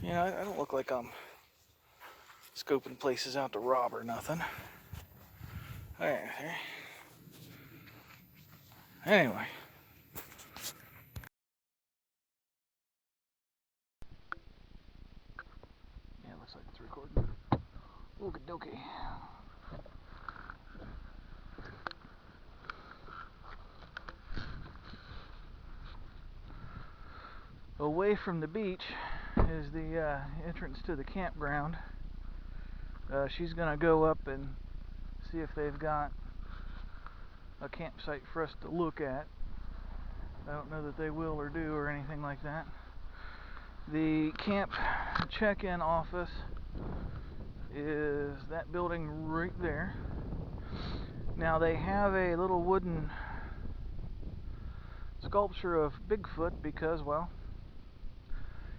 Yeah, I don't look like I'm scoping places out to rob or nothing. Alright. Anyway. Yeah, looks like it's recording. Okie dokie. Away from the beach is the entrance to the campground. She's gonna go up and see if they've got a campsite for us to look at. I don't know that they will or do or anything like that. The camp check-in office is that building right there. Now they have a little wooden sculpture of Bigfoot because, well,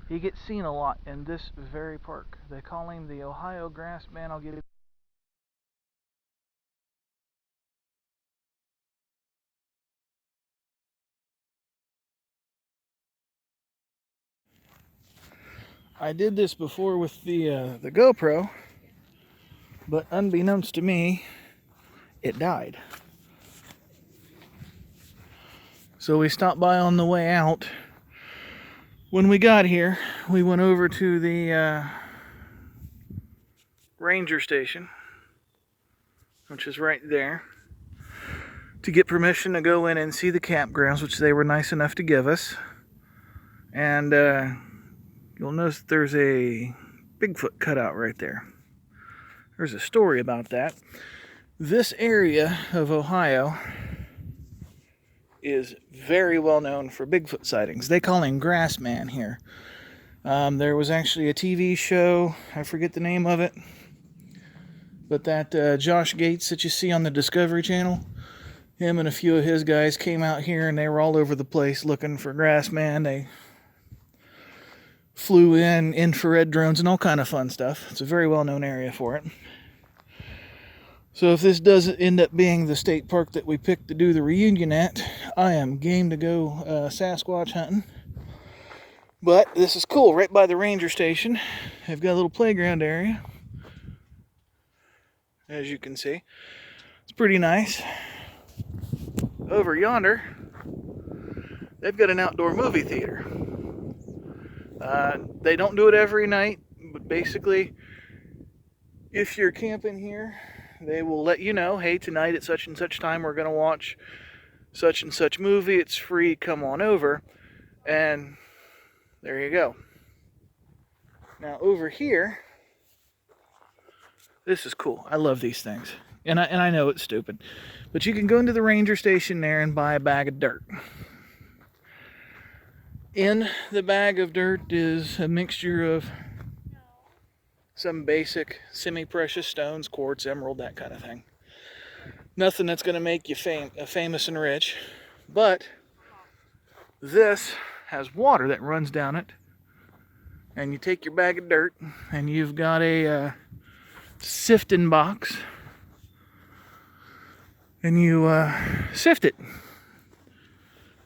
he gets seen a lot in this very park. They call him the Ohio Grass Man. I'll get it. I did this before with the GoPro, but unbeknownst to me, it died. So we stopped by on the way out. When we got here, we went over to the ranger station, which is right there, to get permission to go in and see the campgrounds, which they were nice enough to give us. And you'll notice there's a Bigfoot cutout right there. There's a story about that. This area of Ohio is very well known for Bigfoot sightings. They call him Grassman here. There was actually a TV show, I forget the name of it, but that Josh Gates that you see on the Discovery Channel, him and a few of his guys came out here and they were all over the place looking for Grassman. They flew in infrared drones and all kind of fun stuff. It's a very well known area for it. So if this does end up being the state park that we picked to do the reunion at, I am game to go Sasquatch hunting. But this is cool, right by the ranger station. They've got a little playground area, as you can see. It's pretty nice. Over yonder, they've got an outdoor movie theater. They don't do it every night, but basically, if you're camping here, they will let you know, hey, tonight at such and such time we're going to watch such and such movie. It's free, come on over. And there you go. Now over here, this is cool. I love these things. And I know it's stupid. But you can go into the ranger station there and buy a bag of dirt. In the bag of dirt is a mixture of some basic semi-precious stones, quartz, emerald, that kind of thing. Nothing that's going to make you famous and rich. But this has water that runs down it. And you take your bag of dirt and you've got a sifting box. And you sift it.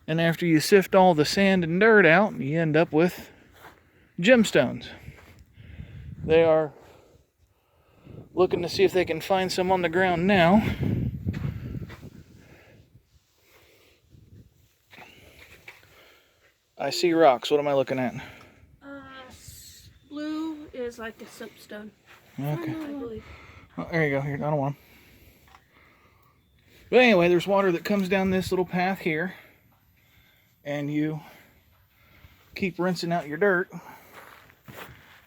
And after you sift all the sand and dirt out, you end up with gemstones. They are looking to see if they can find some on the ground now. I see rocks. What am I looking at? Blue is like a soapstone. Okay. I believe. Oh, there you go. Here, I don't want them. But anyway, there's water that comes down this little path here. And you keep rinsing out your dirt.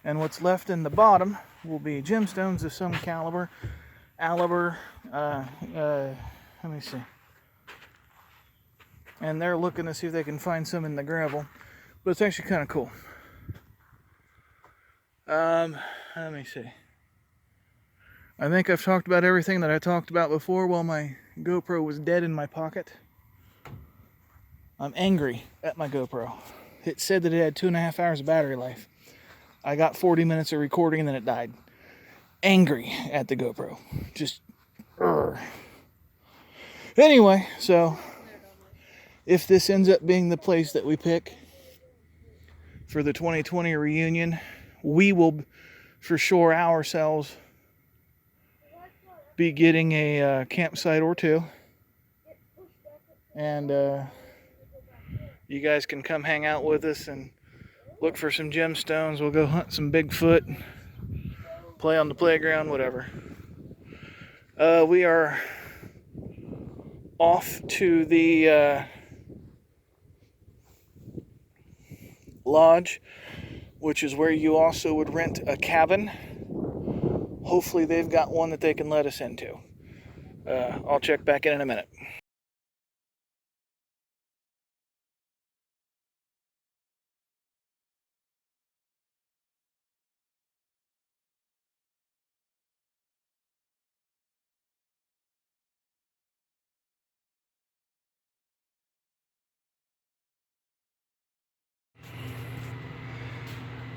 And what's left in the bottom will be gemstones of some caliber. Let me see. And they're looking to see if they can find some in the gravel. But it's actually kind of cool. Let me see. I think I've talked about everything that I talked about before while my GoPro was dead in my pocket. I'm angry at my GoPro. It said that it had 2.5 hours of battery life. I got 40 minutes of recording and then it died. Angry at the GoPro. Just, Anyway, so if this ends up being the place that we pick for the 2020 reunion, we will, for sure, ourselves be getting a campsite or two. And you guys can come hang out with us and look for some gemstones. We'll go hunt some Bigfoot, play on the playground, whatever. We are off to the lodge, which is where you also would rent a cabin. Hopefully they've got one that they can let us into. I'll check back in a minute.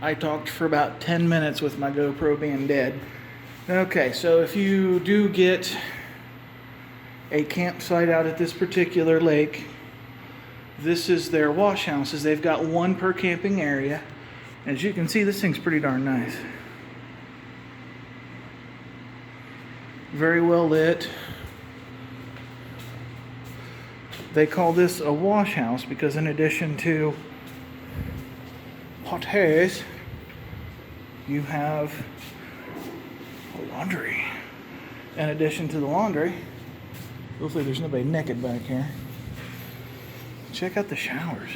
I talked for about 10 minutes with my GoPro being dead. Okay, so if you do get a campsite out at this particular lake, this is their wash houses. They've got one per camping area. As you can see, this thing's pretty darn nice. Very well lit. They call this a wash house because in addition to hot house, you have a laundry. In addition to the laundry, hopefully there's nobody naked back here. Check out the showers.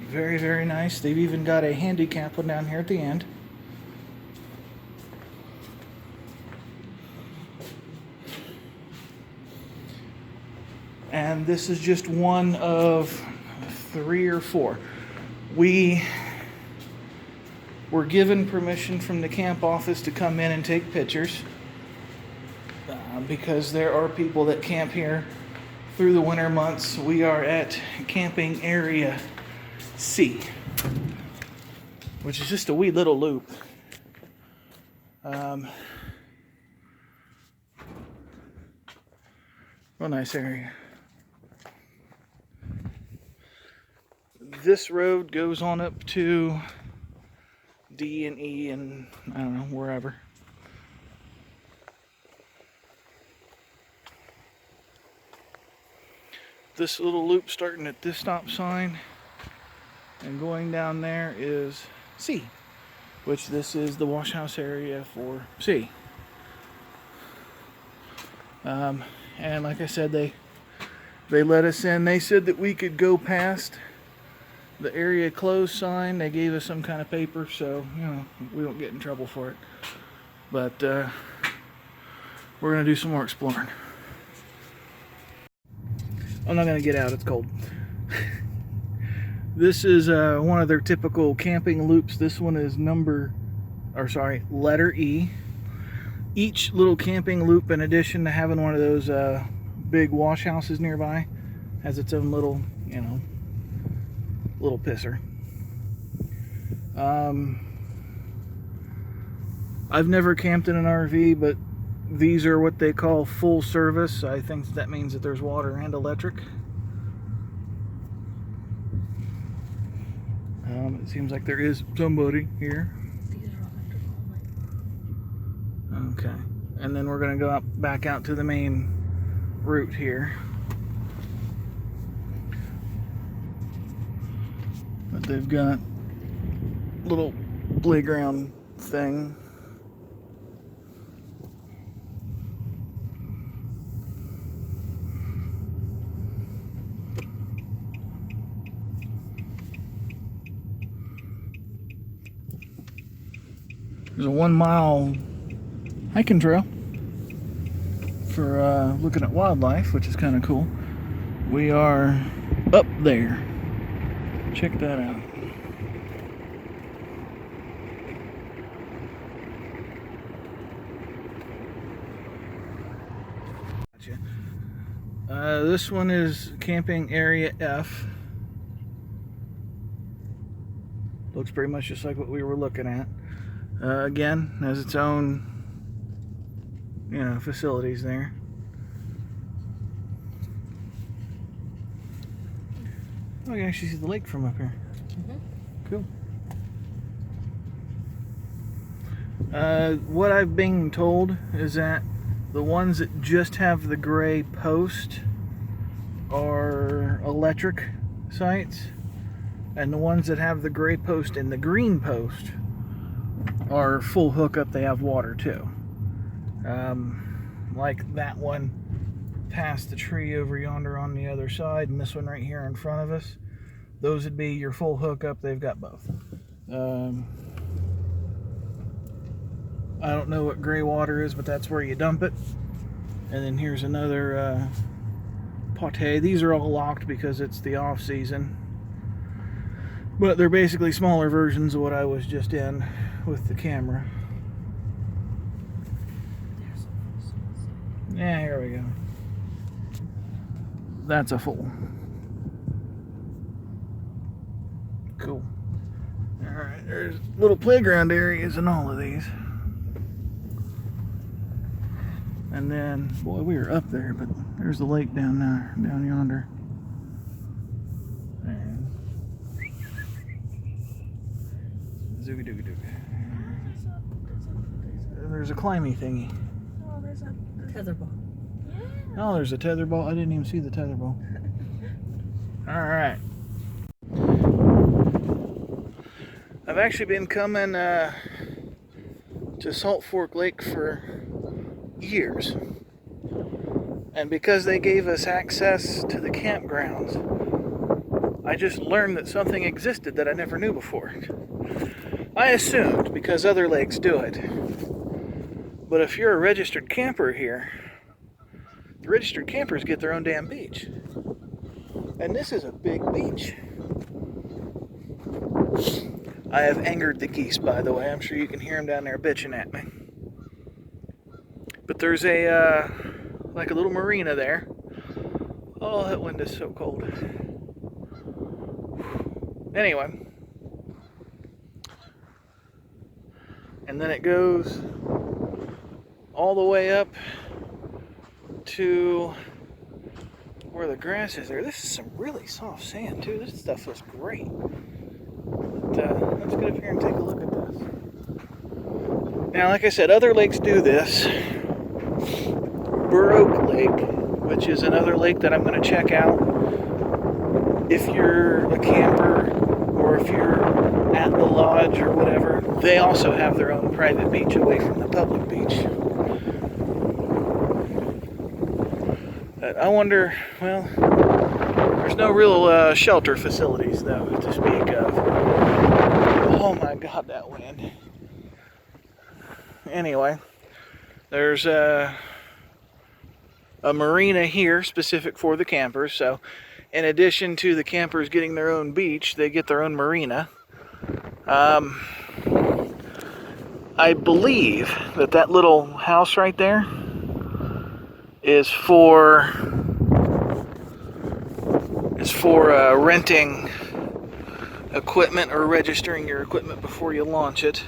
Very, very nice. They've even got a handicap one down here at the end. And this is just one of 3 or 4. We were given permission from the camp office to come in and take pictures because there are people that camp here through the winter months. We are at camping area C, which is just a wee little loop. Real nice area. This road goes on up to D and E and I don't know, wherever. This little loop starting at this stop sign and going down there is C, which this is the wash house area for C. And like I said, they let us in. They said that we could go past the area closed sign. They gave us some kind of paper, so you know we won't get in trouble for it. But we're gonna do some more exploring. I'm not gonna get out, it's cold. This is one of their typical camping loops. This one is letter E. Each little camping loop, in addition to having one of those big wash houses nearby, has its own little, you know, little pisser. I've never camped in an RV, but these are what they call full service. I think that means that there's water and electric. It seems like there is somebody here. Okay, and then we're gonna go back out to the main route here. But they've got a little playground thing. There's a 1-mile hiking trail for looking at wildlife, which is kind of cool. We are up there. Check that out. Gotcha. This one is camping area F. Looks pretty much just like what we were looking at. Again, has its own, you know, facilities there. Oh, you can actually see the lake from up here. Mm-hmm. Cool. What I've been told is that the ones that just have the gray post are electric sites, and the ones that have the gray post and the green post are full hookup. They have water too. Like that one past the tree over yonder on the other side, and this one right here in front of us. Those would be your full hookup. They've got both. I don't know what gray water is, but that's where you dump it. And then here's another pote. These are all locked because it's the off season. But they're basically smaller versions of what I was just in with the camera. Yeah, here we go. That's a full. Cool. Alright, there's little playground areas in all of these. And then, boy, we were up there, but there's the lake down there, down yonder. And zoogie doogie doogie. There's a climby thingy. Oh, there's a tetherball. Yeah. Oh, there's a tetherball. I didn't even see the tetherball. Alright. I've actually been coming to Salt Fork Lake for years. And because they gave us access to the campgrounds, I just learned that something existed that I never knew before. I assumed because other lakes do it. But if you're a registered camper here, the registered campers get their own damn beach. And this is a big beach. I have angered the geese, by the way. I'm sure you can hear them down there bitching at me. But there's a, like a little marina there. Oh, that wind is so cold. Anyway. And then it goes all the way up to where the grass is there. This is some really soft sand, too. This stuff looks great. But, let's get up here and take a look at this. Now, like I said, other lakes do this. Burroke Lake, which is another lake that I'm going to check out if you're a camper or if you're at the lodge or whatever. They also have their own private beach away from the public beach. But I wonder, well, there's no real shelter facilities though to speak of. Oh my god, that wind. Anyway, there's a marina here specific for the campers, so in addition to the campers getting their own beach, they get their own marina. I believe that little house right there is for renting equipment or registering your equipment before you launch it.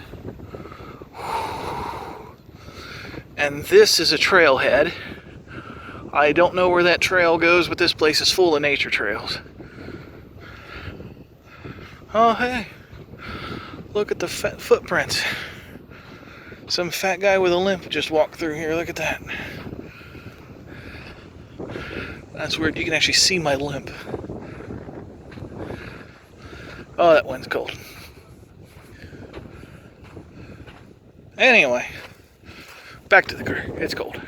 And this is a trailhead. I don't know where that trail goes, but this place is full of nature trails. Oh, hey. Look at the fat footprints. Some fat guy with a limp just walked through here. Look at that. That's weird. You can actually see my limp. Oh, that wind's cold. Anyway, back to the car. It's cold.